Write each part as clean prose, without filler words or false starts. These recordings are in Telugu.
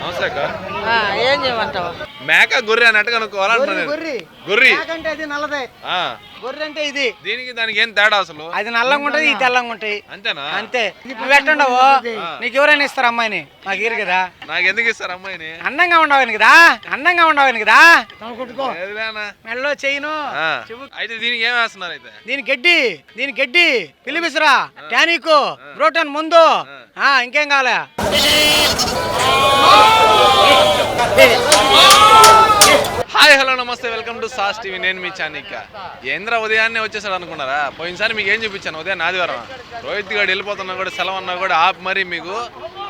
నమస్తే అక్క. ఏం చేయమంటావు? మేక గొర్రె అన్నట్టు కనుక్కోవాలంటున్నాను. గొర్రె అంటే అది నల్లదే, గొర్రె అంటే ఇది. దీనికి దానికి ఏం తేడా అసలు? అది నల్లంగా ఉంటది, ఇది తెల్లంగా ఉంటాయి. అంతేనా? అంతే. నువ్వు ఎట్టుండవు? నీకు ఎవరైనా ఇస్తారు అమ్మాయిని? నాకు ఇరు కదా. నాకు ఎందుకు ఇస్తారు అమ్మాయిని? అందంగా ఉండవని కదా, అందంగా ఉండవని కదా. మెడలో చెయ్యను. అయితే దీనికి ఏం వేస్తున్నారు? అయితే దీని గడ్డి పిలిపిసరా, టానిక్, ప్రోటీన్ ముందు. ఇంకేం కావాలా? హాయ్ హలో నమస్తే, వెల్కమ్ టు సాస్ టీవీ. నేను మీ చానిక. ఏంద్ర ఉదయాన్నే వచ్చేసాడు అనుకున్నారా? పోయినసారి మీకు ఏం చూపించాను? ఉదయం ఆదివారం రోహిత్ గారు వెళ్ళిపోతున్నా కూడా, సెలవు అన్నా కూడా ఆపి మరీ మీకు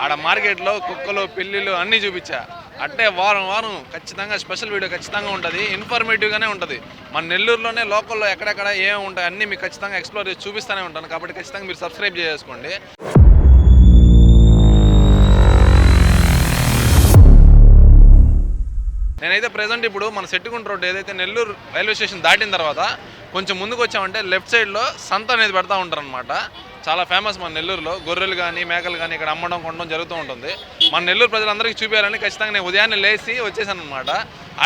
ఆడ మార్కెట్లో కుక్కలు పిల్లిలు అన్నీ చూపించా. అంటే వారం వారం ఖచ్చితంగా స్పెషల్ వీడియో ఖచ్చితంగా ఉంటుంది, ఇన్ఫర్మేటివ్గానే ఉంటుంది. మన నెల్లూరులోనే లోకల్లో ఎక్కడెక్కడ ఏమి ఉంటాయి అన్నీ మీకు ఖచ్చితంగా ఎక్స్ప్లోర్ చేసి చూపిస్తూనే ఉంటాను. కాబట్టి ఖచ్చితంగా మీరు సబ్స్క్రైబ్ చేసుకోండి. నేనైతే ప్రెజెంట్ ఇప్పుడు మన సెట్టుకుంట రోడ్డు ఏదైతే నెల్లూరు రైల్వే స్టేషన్ దాటిన తర్వాత కొంచెం ముందుకు వచ్చామంటే లెఫ్ట్ సైడ్లో సంత అనేది పెడతా ఉంటారనమాట. చాలా ఫేమస్ మన నెల్లూరులో. గొర్రెలు కానీ మేకలు కానీ ఇక్కడ అమ్మడం కొనడం జరుగుతూ ఉంటుంది. మన నెల్లూరు ప్రజలందరికీ చూపించాలని ఖచ్చితంగా నేను ఉదయాన్నే లేచి వచ్చేసాను అనమాట.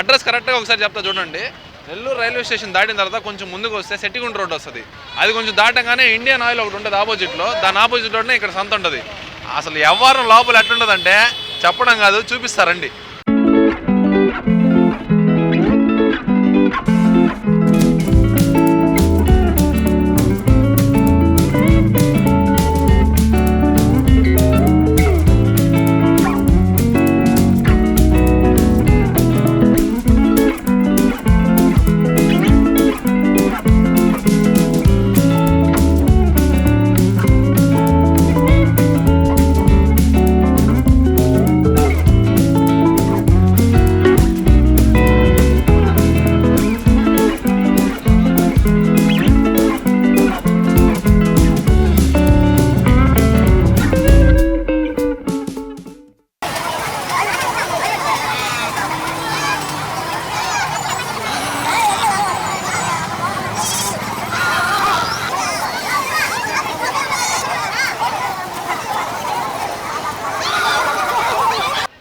అడ్రస్ కరెక్ట్గా ఒకసారి చెప్తా చూడండి. నెల్లూరు రైల్వే స్టేషన్ దాటిన తర్వాత కొంచెం ముందుకు వస్తే సెట్టుకుంట రోడ్డు వస్తుంది. అది కొంచెం దాటంగానే ఇండియన్ ఆయిల్ ఒకటి ఉంటుంది ఆపోజిట్లో. దాని ఆపోజిట్లోనే ఇక్కడ సంత ఉంటుంది. అసలు వ్యవహారం లోపల ఎట్లుంటుందంటే చెప్పడం కాదు, చూపిస్తారండి.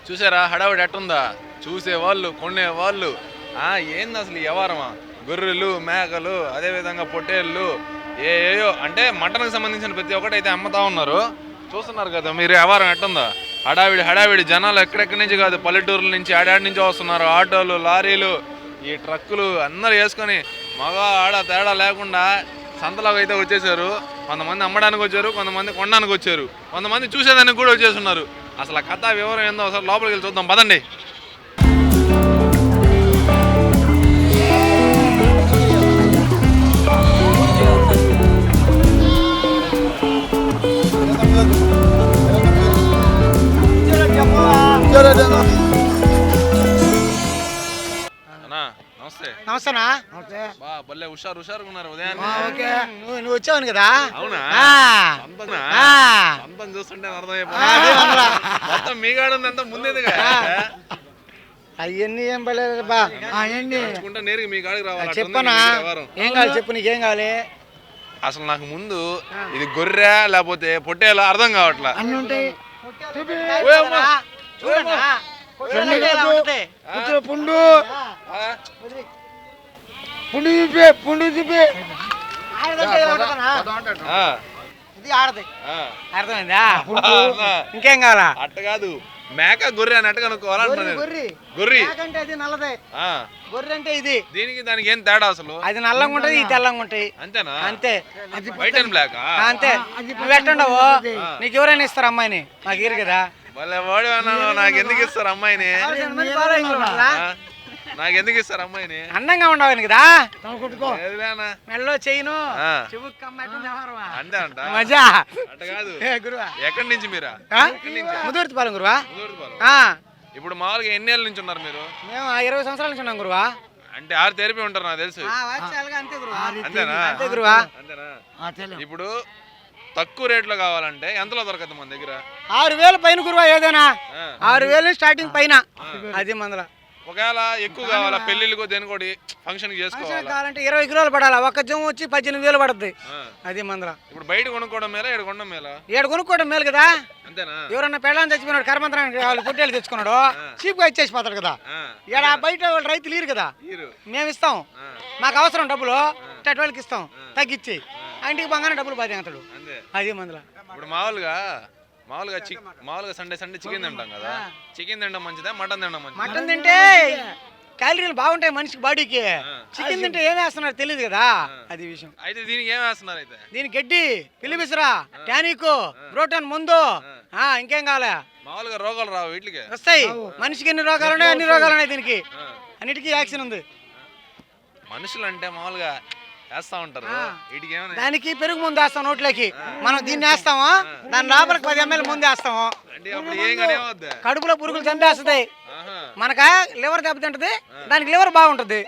చూసారా హడావిడి ఎట్టుందా? చూసేవాళ్ళు కొనేవాళ్ళు ఏంది అసలు వ్యవహారమా? గొర్రెలు మేకలు అదేవిధంగా పొట్టేళ్ళు ఏయో అంటే మటన్కి సంబంధించిన ప్రతి ఒక్కటి అయితే అమ్ముతా ఉన్నారు. చూస్తున్నారు కదా మీరు వ్యవహారం ఎట్టుందా? హడావిడి జనాలు ఎక్కడెక్కడి నుంచి కాదు, పల్లెటూరుల నుంచి ఆడాడి నుంచి వస్తున్నారు. ఆటోలు, లారీలు, ఈ ట్రక్కులు అందరూ వేసుకొని మగ ఆడ తేడా లేకుండా సంతలోకి అయితే వచ్చేసారు. కొంతమంది అమ్మడానికి వచ్చారు, కొంతమంది కొనడానికి వచ్చారు, కొంతమంది చూసేదానికి కూడా వచ్చేస్తున్నారు. అసలు ఆ కథ వివరం ఏందో ఒకసారి లోపలికి వెళ్ళి చూద్దాం పదండి. నమస్తే. నమస్తేనా? భలే హుషారుగా ఉన్నారు ఉదయాన్నే. నువ్వు వచ్చావు కదా. అవునా? అంతం చూస్తుంటే అర్థమైపోయింది మొత్తం మీగాడుందంతా ముందేదిగా. అవన్నీ ఏం పడలేదు బా. నేరుగా మీ కాడికి రావాలి. చెప్పనా? ఏం కావాలి చెప్పు, నీకేం కావాలి? అసలు నాకు ముందు ఇది గొర్రె లేకపోతే పొట్టేలా అర్థం కావట్లా. అన్ని ఉంటాయి. పుండు అర్థమైందా? ఇంకేం కావాలా? అట్ట కాదు, మేక గొర్రె అన్నట్టు కనుక్కోవాలంటున్నాను. గొర్రె అంటే అది నల్లదే, గొర్రె అంటే ఇది. దీనికి దానికి ఏం తేడా అసలు? అది నల్లంగా ఉంటది, ఇది తెల్లంగా ఉంటాయి. అంతేనా? అంతే. వైట్ అండ్ బ్లాక్ అంతే. నువ్వు ఎట్టుండవు? నీకు ఎవరైనా ఇస్తారు అమ్మాయిని? నాకు ఇరు కదా. భలే వాడు అన్నాను. నాకు ఎందుకు ఇస్తారు అమ్మాయిని? నాకు ఎందుకు ఇస్తారు అమ్మాయిని? అందంగా ఉండవని కదా. మెడలో చెయ్యను. అంతే అంట. మజా అట్ట కాదు. గురువా ఎక్కడి నుంచి మీరా? ముదుర్తిపాలెం గురువా. ఇప్పుడు మామూలుగా ఎన్ని ఏళ్ళ నుంచి ఉన్నారు మీరు? మేము 20 సంవత్సరాల నుంచి ఉన్నాం గురువా. అంటే ఆరు తెరిపి ఉంటారు నాకు తెలుసు. అంతేనా? అంతే గురువా. అంతేనా? ఇప్పుడు తక్కువ రేట్లో కావాలంటే ఎంతలో దొరకదు మన దగ్గర? 6000 పైన గురువా. ఏదైనా 6000 స్టార్టింగ్ పైన. అది మందల ఒకవేళ ఎక్కువ కావాలా పెళ్లిళ్ళకు దేనికోటి ఫంక్షన్ చేసుకోవాలి కావాలంటే 20 కిలోలు పడాలా, ఒక్క జమ్ వచ్చి 18,000 పడుద్ది. అది మందర. ఇప్పుడు బయట కొనుక్కోవడం మేలా ఏడు కొనడం మేలా? ఏడు కొనుక్కోవడం మేలు కదా. అంతేనా? ఎవరన్నా పెళ్ళాన్ని తెచ్చుకున్నాడు కర్మంతరానికి వాళ్ళు పొట్టేలు తెచ్చుకున్నాడు చీప్ గా ఇచ్చేసిపోతాడు కదా. ఇక్కడ బయట వాళ్ళు రైతులు ఇరు కదా, మేము ఇస్తాం, మాకు అవసరం డబ్బులు వాళ్ళకి ఇస్తాం తగ్గించి, ఇంటికి బాగానే డబ్బులు బాధ అంటాడు. అది మందర. ఇప్పుడు మామూలుగా సండే చికెన్ తింటాం కదా, చికెన్ తినడం మంచిదా మటన్ తినడం మంచిదా? మటన్ తింటే క్యాలరీలు బాగుంటాయి మనిషికి బాడీకి, చికెన్ తింటే ఏం వేస్తున్నారు తెలియదు కదా, అది విషయం. అయితే దీనికి ఏం వేస్తున్నారు? అయితే దీనికి గడ్డి, పిల్లిబిసరా, టానిక్, ప్రోటీన్ ముందు, ఇంకేం కావాలా? మామూలుగా రోగాలు రావు వీటికి? వస్తాయి. మనిషికి ఎన్ని రోగాలు ఉన్నాయి అన్ని రోగాలు ఉన్నాయి దీనికి, అన్నిటికీ వ్యాక్సిన్ ఉంది. మనుషులు అంటే మామూలుగా వేస్తా ఉంటారు, వీటికి ఏమైనా? దానికి పెరుగు ముందు వేస్తాం నోట్లోకి, మనం దీన్ని వేస్తాము, దాని లోపలికి 10 ml ముందు వేస్తాము. కడుపులో పురుగులు చంపేస్తుంది, మనక లివర్ దెబ్బతింటది, దానికి లివర్ బాగుంటది.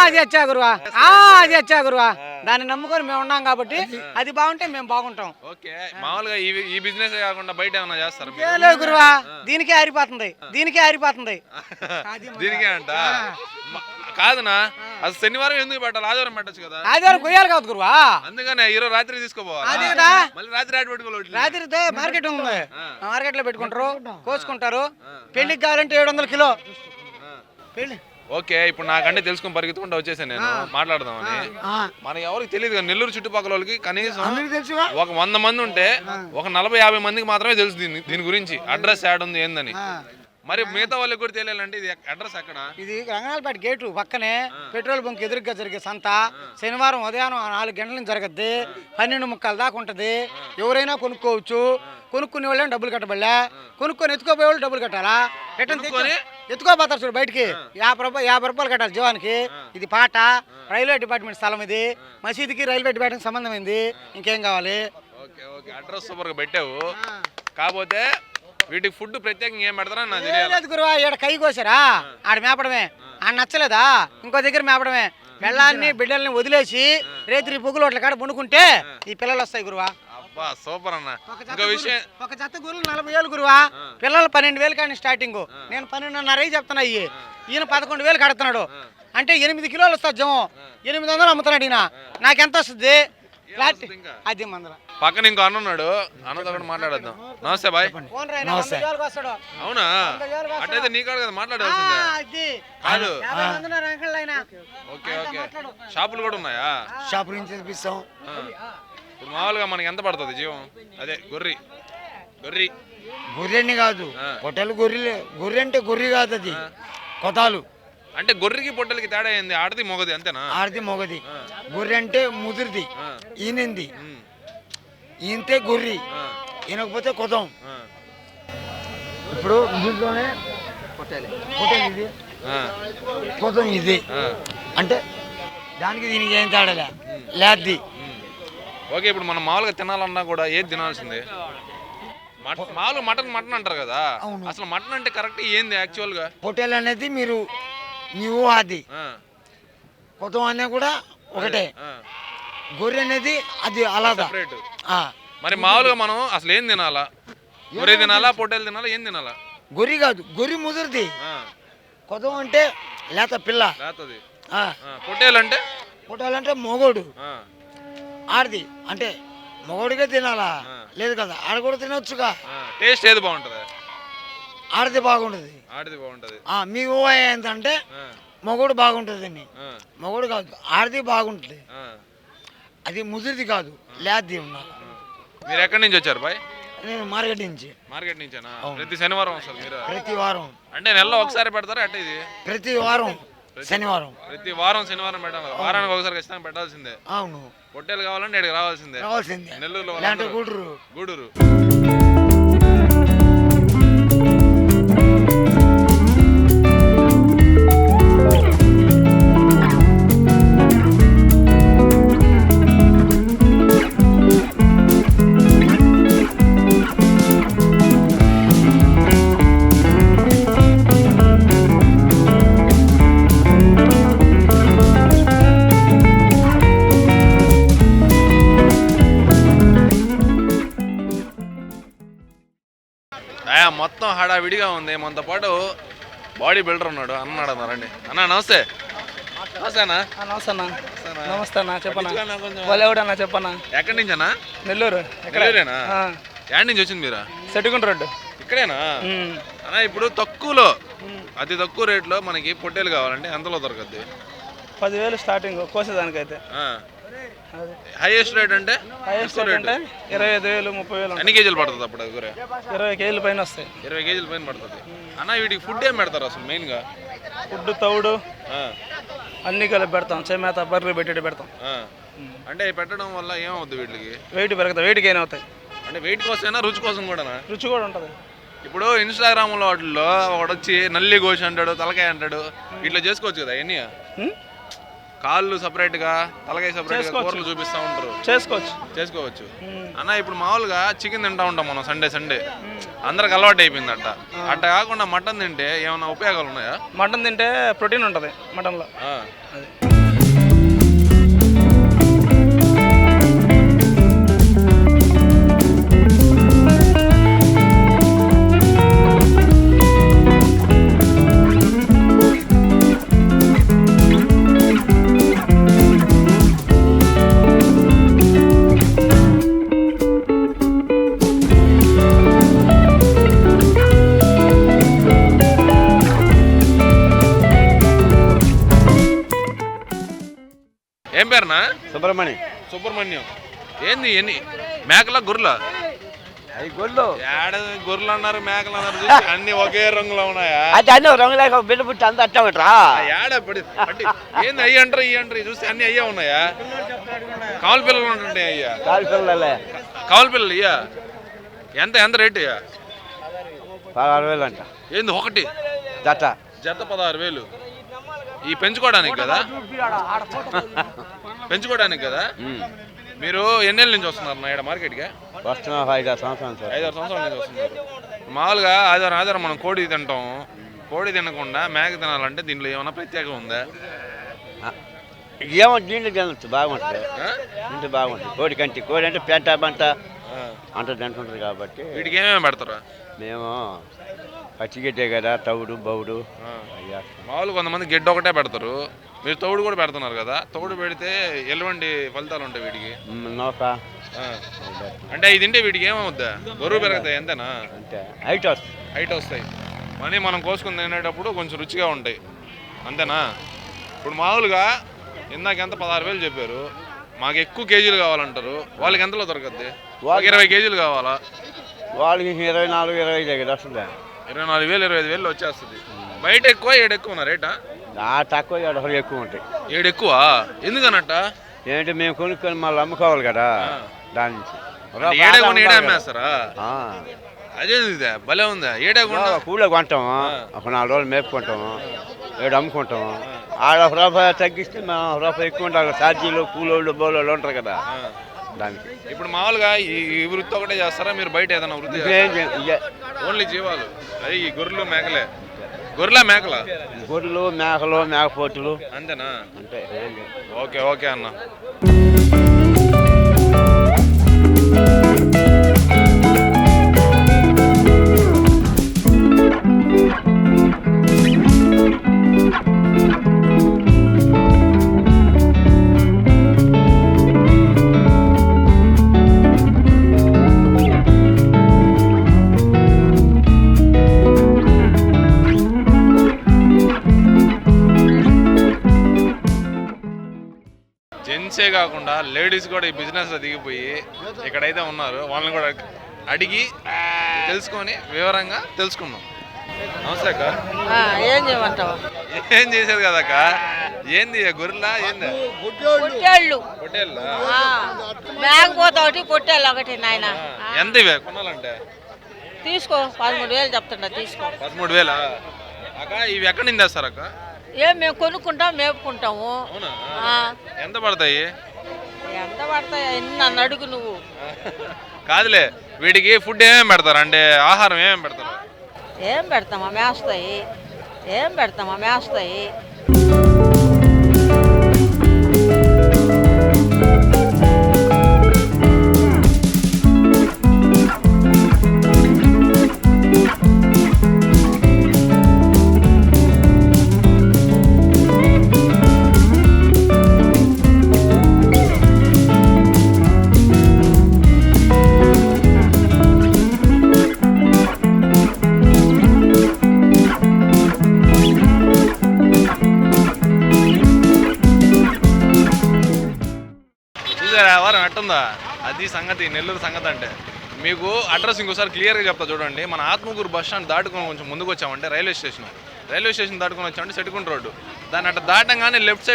అది వచ్చా గురువా, అది వచ్చా గురువా, దాన్ని నమ్ముకొని మేము ఉన్నాం కాబట్టి అది బాగుంటే మేము బాగుంటాం. మామూలుగా ఈ బిజినెస్ కాకుండా బయట ఏమైనా చేస్తారు? లేదు గురువా, దీనికే ఆరిపోతుంది, దీనికే ఆరిపోతుంది. దీనికే అంట కాదునా? అసలు శనివారం ఎందుకు పెట్టాలి, ఆదివారం పెట్టచ్చు కదా? ఆదివారం కొయ్యాలి కాదు గురువా, అందుకనే ఈరోజు రాత్రి తీసుకోపోవాలి. అదే కదా, మళ్ళీ రాత్రి పెట్టుకోవాలి. రాత్రి మార్కెట్ ఉంది, మార్కెట్ లో పెట్టుకుంటారు, కోసుకుంటారు. పెళ్లికి కావాలంటే 700 కిలో పెళ్లి. ఓకే, ఇప్పుడు నాకంటే తెలుసుకుని పరిగెత్తుకుంటూ వచ్చేసాను నేను మాట్లాడదామని. మనకి ఎవరికి తెలియదు కదా, నెల్లూరు చుట్టుపక్కల వాళ్ళకి కనీసం ఒక 100 మంది ఉంటే ఒక 40-50 మందికి మాత్రమే తెలుసు దీని గురించి, అడ్రస్ యాడ్ ఉంది ఏందని. మరి మిగతా వాళ్ళకి కూడా తెలియాలంటే ఇది అడ్రస్ ఎక్కడ? ఇది రంగనాలపేట గేటు పక్కనే పెట్రోల్ బంక్ ఎదురుగా జరిగే సంత. శనివారం ఉదయం 4 గంటల నుంచి జరగద్ది, 12:30 దాకా ఉంటది. ఎవరైనా కొనుక్కోవచ్చు, కొనుక్కునే వాళ్ళని డబ్బులు కట్టబడలే, కొనుక్కొని ఎత్తుకోపోయే వాళ్ళు డబ్బులు కట్టాలా. రిటర్న్ ఎత్తుకోపోతారు చూడు బయటికి, 50 రూపాయలు కట్టాలి జీవానికి. ఇది పాట రైల్వే డిపార్ట్మెంట్ స్థలం, ఇది మసీదుకి రైల్వే డిపార్ట్మెంట్ సంబంధమైంది. ఇంకేం కావాలి? అడ్రస్ సూపర్ గా పెట్టావు, కాకపోతే వీటికి ఫుడ్ ప్రత్యేకంగా ఏం పెడతారా? లేదు గురువా, ఈడ కై కోసారా, ఆడ మేపడమే, ఆడ నచ్చలేదా ఇంకో దగ్గర మేపడమే. పిల్లల్ని బిడ్డల్ని వదిలేసి రేత్రి పొగులు ఓట్ల కాడ పండుకుంటే ఈ పిల్లలు వస్తాయి గురువా. సూపర్ అన్న. ఇంకో విషయం, ఒక జత గొర్రెలు 40,000 గురువా, పిల్లలు 12,000 కానీ స్టార్టింగ్. నేను 12.5 చెప్తున్నా, ఈయన 11,000 కడుతున్నాడు. అంటే 8 కిలోలు వస్తుంది జమం, 800 అమ్ముతున్నాడు ఈయన. నాకెంత వస్తుంది? అది మందల. పక్కన ఇంకో అన్న ఉన్నాడు, అన్నతో కూడా మాట్లాడద్దాం. నమస్తే బాయ్. అవునా? అట్లయితే నీ కాదు కదా మాట్లాడాల్సిందే. కాదు, ఓకే ఓకే. షాపులు కూడా ఉన్నాయా? షాపుల నుంచి తెప్పిస్తాం. ఇప్పుడు మామూలుగా మనకి ఎంత పడుతుంది జీవం? అదే గొర్రె గొర్రెని కాదు, పొట్టలు గొర్రె. గొర్రె అంటే గొర్రె కాదు, అది కొతాలు. అంటే గొర్రెకి పొట్టలకి తేడా ఏంది? ఆడది మొగది అంతేనా? ఆడది మొగది. గొర్రె అంటే ముదిరిది, ఈయనంది. ఈయంతే గొర్రె, ఈయనకపోతే కొతం. ఇప్పుడు దీంట్లోనే పొట్టేలు ఇది, కొతం ఇది. అంటే దానికి దీనికి ఏం తేడా లేద్ది. ఓకే, ఇప్పుడు మనం మామూలుగా తినాలన్నా కూడా ఏది తినాల్సిందే? మామూలుగా మటన్ అంటారు కదా, అసలు మటన్ అంటే కరెక్ట్ ఏంది యాక్చువల్ గా? పొట్టేలు అనేది మీరు అది కొత్త అనే కూడా ఒకటే, గొర్రె అనేది అది అలాగా. మరి మామూలుగా మనం అసలు ఏం తినాలా? గొర్రె తినాలా, పొట్టేలు తినాలా, ఏం తినాలా? గొర్రె కాదు, గొర్రె ముదిరిది. కొత్త అంటే లేత పిల్ల. పొట్టేలు అంటే? పొట్టేలు అంటే మొగోడు, ఆడది అంటే మొగోడిగా తినాలా? లేదు కదా, ఆడ కూడా తినొచ్చుగా. టేస్ట్ ఏది బాగుంటది? ఆడది బాగుంటది. మీ ఊహ ఏంటంటే మొగోడు బాగుంటుంది అని. మొగోడు కాదు, ఆడది బాగుంటుంది. అది ముదిరిది కాదు, లేద్ది ఉండాలి. మీరు ఎక్కడి నుంచి వచ్చారు బాయ్? నేను మార్కెట్ నుంచి. మార్కెట్ నుంచేనా? ప్రతి శనివారం వస్తారు మీరు? ప్రతి వారం. అంటే నెలలో ఒకసారి పెడతారా? అంటే ఇది ప్రతి వారం శనివారం. ప్రతి వారం శనివారం పెట్టాలి, వారానికి ఒకసారి ఖచ్చితంగా పెట్టాల్సిందే. అవును, పొట్టేలు కావాలంటే ఇక్కడికి రావాల్సిందే. నెల్లూరులో గూడూరు. మొత్తం హడావిడిగా ఉంది. మనతో పాటు బాడీ బిల్డర్ ఉన్నాడు అన్నాడు అన్నారండి. అన్న నమస్తే. నమస్తే అన్న. నమస్తే అన్న. నమస్తే అన్న. చెప్పన్నా పట్టించుకోనా కొంచెం? వాళ్ళెవడన్నా చెప్పన్నా. ఎక్కడి నుంచి అన్న? నెల్లూరు. ఎక్కడేనా? యాడ్ నుంచి వచ్చింది మీరా? సెట్టుకుంట రోడ్డు. ఇక్కడేనా అన్న? ఇప్పుడు తక్కువలో అతి తక్కువ రేట్లో మనకి పొట్టేలు కావాలంటే ఎంతలో దొరకద్ది? 10,000 స్టార్టింగ్ కోసేదానికైతే. హైయెస్ట్ రేట్ అంటే? హైయెస్ట్ రేట్ అంటే 25,000 30,000. ఎన్ని కేజీలు పడుతుంది అప్పుడు అది? 20 కేజీల పైన వస్తాయి. 20 కేజీల పైన పడుతుంది అన్న. వీటికి ఫుడ్ ఏం పెడతారు అసలు మెయిన్గా? ఫుడ్ తౌడు అన్ని కలిపి పెడతాం. చేమేత బర్రెలు పెట్టి పెడతాం. అంటే పెట్టడం వల్ల ఏమవుద్ది వీటికి? వెయిట్ పెరుగుతాయి. వెయిట్ గెయిన్ అవుతాయి. అంటే వెయిట్ కోసమైనా రుచి కోసం కూడానా? రుచి కూడా ఉంటుంది. ఇప్పుడు ఇన్స్టాగ్రామ్లో వాటిల్లో ఒకటి వచ్చి నల్లి గోషి అంటాడు, తలకాయ అంటాడు, ఇట్లా చేసుకోవచ్చు కదా ఎన్ని? కాళ్ళు సపరేట్గా, తలకాయ సపరేట్గా కూరలు చూపిస్తూ ఉంటారు. చేసుకోవచ్చు అన్న. ఇప్పుడు మామూలుగా చికెన్ తింటా ఉంటాం మనం సండే. అందరికి అలవాటు అయిపోయింది అట్ట. అట్ట కాకుండా మటన్ తింటే ఏమైనా ఉపయోగాలు ఉన్నాయా? మటన్ తింటే ప్రోటీన్ ఉంటుంది మటన్లో. ఏం పేరునా? సుబ్రహ్మణ్యం. ఏంది ఎన్ని మేకల గొర్రెల? అవి గొర్రెలు. గొర్రెలు అన్నారు, మేకలు అన్నారు, చూసి అన్ని ఒకే రంగులో ఉన్నాయా? అది అన్నీ రంగులేక బిడ్డ పుట్టి అంత అట్టా ఉంటారా? ఏంది అయ్యి అంటారు ఇవి అంటారు చూసి అన్ని అయ్యా ఉన్నాయా? కావాలి పిల్లలు ఉంటుంటాయి అయ్యా? కావాలి పిల్లలు అయ్యా? ఎంత రేటు అయ్యా? 16,000 అంట. ఏంది ఒకటి జత 16,000? ఈ పెంచుకోవడానికి కదా? పెంచుకోవడానికి కదా? మీరు ఎన్నేళ్ళ నుంచి వస్తున్నారు నా ఇక్కడ మార్కెట్గా? వస్తున్నా 5-6 సంవత్సరాలు. 5-6 సంవత్సరాల నుంచి వస్తున్నారు. మామూలుగా ఆధారం మనం కోడి తింటాం. కోడి తినకుండా మేక తినాలంటే దీంట్లో ఏమైనా ప్రత్యేకం ఉందా? ఏమో దీంట్లో తినచ్చు, బాగుంటుంది. దీంట్లో బాగుంటుంది. కోడి అంటే పెంట బంట అంత తింటుంటుంది కాబట్టి. వీటికి ఏమేమి పెడతారా? మేము పచ్చిగడ్డే కదా, తౌడు బౌడు. మామూలు కొంతమంది గిడ్డ ఒకటే పెడతారు, మీరు తౌడు కూడా పెడుతున్నారు కదా. తౌడు పెడితే ఎటువంటి ఫలితాలు ఉంటాయి వీటికి? నోక అంటే ఇది తింటే వీటికి ఏమవుద్దా? బరువు పెరుగుతాయి అంతేనా? అంటే హైట్ వస్తాయి. మనీ మనం కోసుకుని తినేటప్పుడు కొంచెం రుచిగా ఉంటాయి అంతేనా? ఇప్పుడు మామూలుగా ఇందాక ఎంత 16,000 చెప్పారు, మాకు ఎక్కువ కేజీలు కావాలంటారు. వాళ్ళకి ఎంతలో దొరకద్ది? 20 కేజీలు కావాలా? వాళ్ళకి 24-25 దగ్గర వస్తుంది. 24,000 25,000 వచ్చేస్తుంది. బయట ఎక్కువ ఏడు ఎక్కువ రేటా? తక్కువ 7 ఎక్కువ ఉంటాయి. 7 ఎక్కువ ఎందుకన్నట్ట? ఏంటి మేము కొనుక్కొని మళ్ళీ అమ్ముకోవాలి కదా, దాని నుంచి. ఏడే అమ్మేస్తారా? అదే భలే ఉందా? కూలో కొంటాము, ఒక 4 రోజులు మేపుకుంటాము, 7 అమ్ముకుంటాము. ఆడ 1 రూపాయి తగ్గిస్తే మేము 1 రూపాయి ఎక్కువ ఉండాలి. ఛార్జీలు కూలోళ్ళు బోలోళ్ళు ఉంటారు కదా దానికి. ఇప్పుడు మామూలుగా ఈ వృత్తి ఒకటే చేస్తారా మీరు? బయట ఏదైనా వృత్తి? ఓన్లీ జీవాలు అదే ఈ గొర్రెలు మేకలే? మేకల గొర్రెలు మేకలు మేకపోతులు అంతేనా? అంటే ఓకే అన్న. జెంట్సే కాకుండా లేడీస్ కూడా ఈ బిజినెస్లో దిగిపోయి ఇక్కడైతే ఉన్నారు. వాళ్ళని కూడా అడిగి తెలుసుకొని వివరంగా తెలుసుకుందాం. నమస్తే అక్క. ఏం చేయమంటావా? ఏం చేసేది కదక్క? ఏంది గొర్రెలా? ఏంది పొట్టేళ్ళ? మేకపోతే ఒకటి పొట్టేళ్ళు ఒకటి నాయన. ఎంత ఇవే కొనాలంటే? తీసుకో 13,000 చెప్తుండ. తీసుకో 13,000 అక్క. ఇవి ఎక్కడి నుంచి తెస్తారు అక్క? మేము కొనుక్కుంటాం, మేపుకుంటాము. ఎంత పడతాయి? ఎంత పడతాయి నన్ను అడుగు నువ్వు. కాదులే, వీటికి ఫుడ్ ఏమేమి పెడతారు? అంటే ఆహారం ఏమేమి పెడతారు? ఏం పెడతామా? మేస్తాయి. ఉందా? అది సంగతి, నెల్లూరు సంగతి అంటే. మీకు అడ్రస్ ఇంకోసారి క్లియర్గా చెప్తా చూడండి. మన ఆత్మకూరు బస్ స్టాండ్ దాటుకొని కొంచెం ముందుకు వచ్చామంటే రైల్వే స్టేషన్ దాటుకొని వచ్చామంటే సెటికుంట రోడ్డు. దాన్ని అట్లా దాటంగానే లెఫ్ట్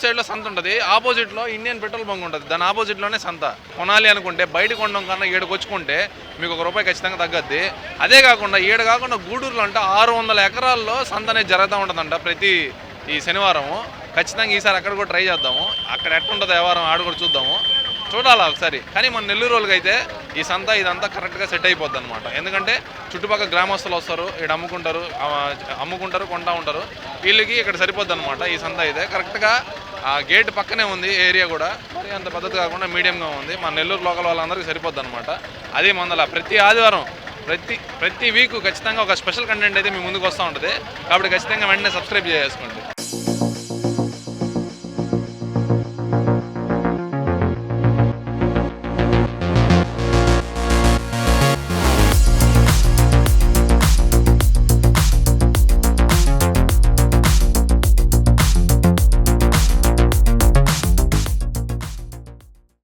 సైడ్లో సంత ఉంటుంది. ఆపోజిట్లో ఇండియన్ పెట్రోల్ బంక్ ఉంటుంది. దాని ఆపోజిట్లోనే సంత. కొనాలి అనుకుంటే బయట కొనడం కన్నా ఈడకు వచ్చుకుంటే మీకు ₹1 ఖచ్చితంగా తగ్గద్ది. అదే కాకుండా ఈడ కాకుండా గూడూరులో అంటే 600 ఎకరాల్లో సంత అనేది జరుగుతూ ఉంటుందంట ప్రతి ఈ శనివారము. ఖచ్చితంగా ఈసారి అక్కడ కూడా ట్రై చేద్దాము. అక్కడ ఎట్లుంటుందో వ్యవహారం ఆడ కూడా చూద్దాము, చూడాలా ఒకసారి. కానీ మన నెల్లూరు వాళ్ళకి అయితే ఈ సంత ఇదంతా కరెక్ట్గా సెట్ అయిపోద్ది అనమాట. ఎందుకంటే చుట్టుపక్కల గ్రామస్తులు వస్తారు, ఇక్కడ అమ్ముకుంటారు, కొంటా ఉంటారు. వీళ్ళకి ఇక్కడ సరిపోద్ది అనమాట ఈ సంత అయితే. కరెక్ట్గా ఆ గేట్ పక్కనే ఉంది ఏరియా కూడా. మరి అంత పద్ధతి కాకుండా మీడియంగా ఉంది. మన నెల్లూరు లోకల్ వాళ్ళందరికీ సరిపోద్ది అనమాట. అదే మందల ప్రతి ఆదివారం ప్రతి వీక్ ఖచ్చితంగా ఒక స్పెషల్ కంటెంట్ అయితే మీ ముందుకు వస్తూ ఉంటుంది. కాబట్టి ఖచ్చితంగా వెంటనే సబ్స్క్రైబ్ చేసుకోండి.